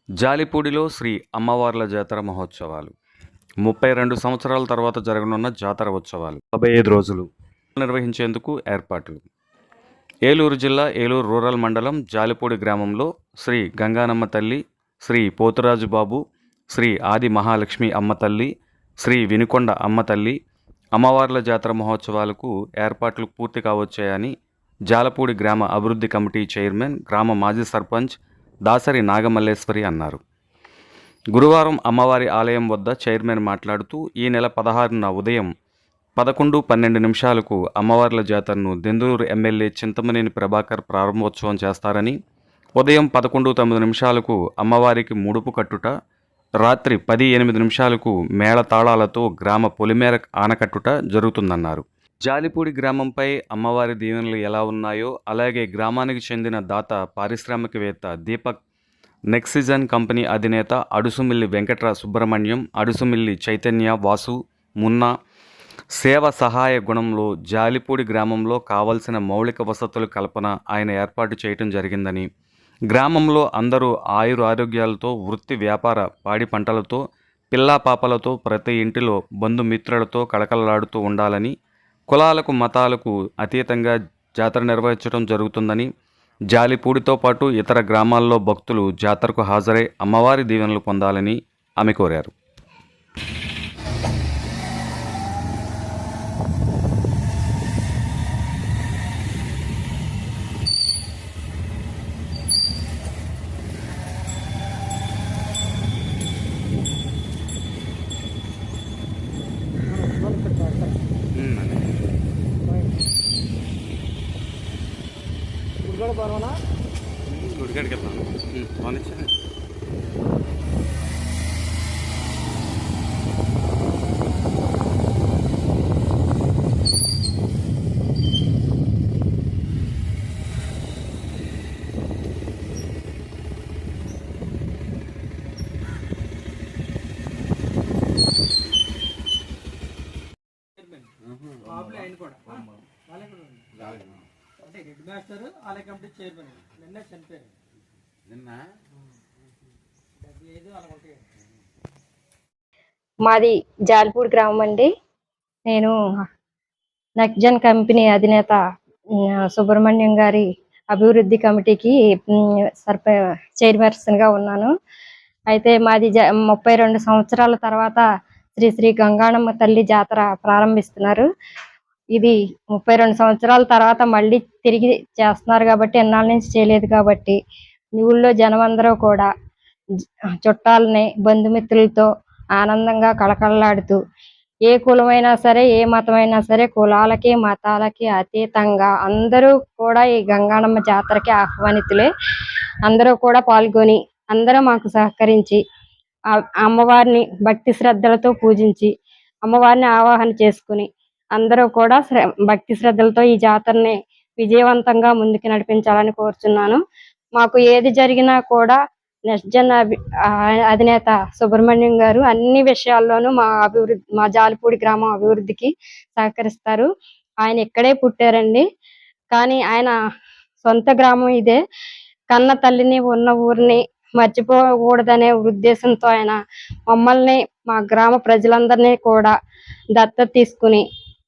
జాలిపూడిలో శ్రీ అమ్మవార్ల జాతర మహోత్సవాలు 32 సంవత్సరాల తర్వాత జరగనున్న జాతర ఉత్సవాలు 45 రోజులు నిర్వహించేందుకు ఏర్పాట్లు. ఏలూరు జిల్లా ఏలూరు రూరల్ మండలం జాలిపూడి గ్రామంలో శ్రీ గంగానమ్మ తల్లి, శ్రీ పోతురాజు బాబు, శ్రీ ఆది మహాలక్ష్మి అమ్మ తల్లి, శ్రీ వినుకొండ అమ్మ తల్లి అమ్మవార్ల జాతర మహోత్సవాలకు ఏర్పాట్లు పూర్తి కావచ్చాయని జాలపూడి గ్రామ అభివృద్ధి కమిటీ చైర్మన్, గ్రామ మాజీ సర్పంచ్ దాసరి నాగమల్లేశ్వరి అన్నారు. గురువారం అమ్మవారి ఆలయం వద్ద చైర్మన్ మాట్లాడుతూ ఈ నెల 16న ఉదయం 11:12 అమ్మవార్ల జాతరను దెందులూరు ఎమ్మెల్యే చింతమనేని ప్రభాకర్ ప్రారంభోత్సవం చేస్తారని, ఉదయం 11:09 అమ్మవారికి ముడుపు కట్టుట, రాత్రి 10:08 మేళతాళాలతో గ్రామ పొలిమేర ఆనకట్టుట జరుగుతుందన్నారు. జాలిపూడి గ్రామంపై అమ్మవారి దీవెనలు ఎలా ఉన్నాయో అలాగే గ్రామానికి చెందిన దాత పారిశ్రామికవేత్త దీపక్, నెక్సిజన్ కంపెనీ అధినేత అడుసుమిల్లి వెంకట్ర సుబ్రహ్మణ్యం, అడుసుమిల్లి చైతన్య, వాసు, మున్నా సేవ సహాయ గుణంలో జాలిపూడి గ్రామంలో కావలసిన మౌలిక వసతుల కల్పన ఆయన ఏర్పాటు చేయటం జరిగిందని, గ్రామంలో అందరూ ఆయురారోగ్యాలతో, వృత్తి వ్యాపార పాడి పంటలతో, పిల్లా పాపలతో, ప్రతి ఇంటిలో బంధుమిత్రులతో కళకళలాడుతూ ఉండాలని, కులాలకు మతాలకు అతీతంగా జాతర నిర్వహించడం జరుగుతుందని, జాలిపూడితో పాటు ఇతర గ్రామాల్లో భక్తులు జాతరకు హాజరై అమ్మవారి దీవెనలు పొందాలని ఆమె కోరారు. గుడికాడికి వెళ్తాను. అంటే హెడ్ మాస్టర్ ఆలయ కమిటీ చైర్మన్ నిన్న చనిపోయారు. మాది జాలిపూడి గ్రామం అండి. నేను నెక్జన్ కంపెనీ అధినేత సుబ్రహ్మణ్యం గారి అభివృద్ధి కమిటీకి చైర్పర్సన్ గా ఉన్నాను. అయితే మాది 32 సంవత్సరాల తర్వాత శ్రీ గంగానమ్మ తల్లి జాతర ప్రారంభిస్తున్నారు. ఇది 32 సంవత్సరాల తర్వాత మళ్ళీ తిరిగి చేస్తున్నారు కాబట్టి, ఎన్నాళ్ళ నుంచి చేయలేదు కాబట్టి ఊళ్ళో జనం అందరూ కూడా చుట్టాలని, బంధుమిత్రులతో ఆనందంగా కళకళలాడుతూ, ఏ కులమైనా సరే, ఏ మతమైనా సరే, కులాలకి మతాలకి అతీతంగా అందరూ కూడా ఈ గంగానమ్మ జాతరకి ఆహ్వానితులే. అందరూ కూడా పాల్గొని అందరూ మాకు సహకరించి అమ్మవారిని భక్తి శ్రద్ధలతో పూజించి అమ్మవారిని ఆవాహన చేసుకుని అందరూ కూడా భక్తి శ్రద్ధలతో ఈ జాతరని విజయవంతంగా ముందుకు నడిపించాలని కోరుచున్నాను. మాకు ఏది జరిగినా కూడా నెక్జన్ అధినేత సుబ్రహ్మణ్యం గారు అన్ని విషయాల్లోనూ మా జాలిపూడి గ్రామం అభివృద్ధికి సహకరిస్తారు. ఆయన ఇక్కడే పుట్టారండి, కానీ ఆయన సొంత గ్రామం ఇదే. కన్న తల్లిని, ఉన్న ఊరిని మర్చిపోకూడదనే ఉద్దేశంతో ఆయన మమ్మల్ని, మా గ్రామ ప్రజలందరినీ కూడా దత్తత తీసుకుని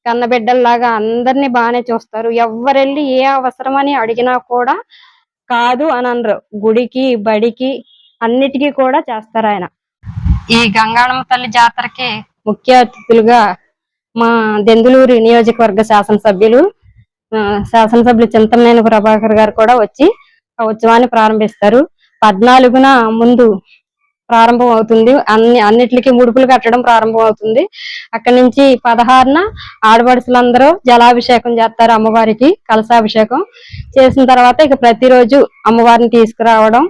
కన్నబిడ్డల్లాగా అందరినీ బాగానే చూస్తారు. ఎవరెళ్ళి ఏ అవసరమని అడిగినా కూడా కాదు అని అనరు. గుడికి, బడికి, అన్నిటికీ కూడా చేస్తారు ఆయన. ఈ గంగానమ్మ తల్లి జాతరకి ముఖ్య అతిథులుగా మా దెందులూరు నియోజకవర్గ శాసనసభ్యులు చింతమనేని ప్రభాకర్ గారు కూడా వచ్చి ఆ ఉత్సవాన్ని ప్రారంభిస్తారు. 14న ముందు ప్రారంభం అవుతుంది. అన్నిటికీ ముడుపులు కట్టడం ప్రారంభం అవుతుంది. అక్కడి నుంచి 16న ఆడపడుచులందరూ జలాభిషేకం చేస్తారు. అమ్మవారికి కలశాభిషేకం చేసిన తర్వాత ఇక ప్రతిరోజు అమ్మవారిని తీసుకురావడం,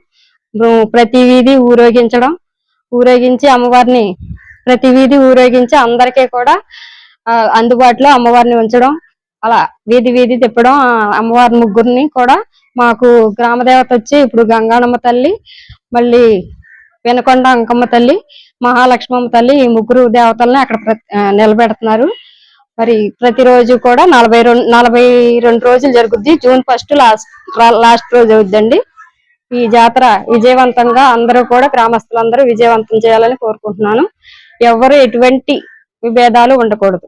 ప్రతి వీధి ఊరేగించి అమ్మవారిని ప్రతి వీధి ఊరేగించి అందరికీ కూడా అందుబాటులో అమ్మవారిని ఉంచడం, అలా వీధి వీధి తిప్పడం. అమ్మవారి ముగ్గురిని కూడా మాకు గ్రామదేవత వచ్చి ఇప్పుడు గంగానమ్మ తల్లి, మళ్ళీ వినుకొండ అంకమ్మ తల్లి, మహాలక్ష్మమ్మ తల్లి, ఈ ముగ్గురు దేవతల్ని అక్కడ నిలబెడుతున్నారు. మరి ప్రతిరోజు కూడా 42 రోజులు జరుగుద్ది. జూన్ 1 లాస్ట్ రోజు అవుద్దండి. ఈ జాతర విజయవంతంగా అందరూ కూడా గ్రామస్తులందరూ విజయవంతం చేయాలని కోరుకుంటున్నాను. ఎవరు ఎటువంటి విభేదాలు ఉండకూడదు.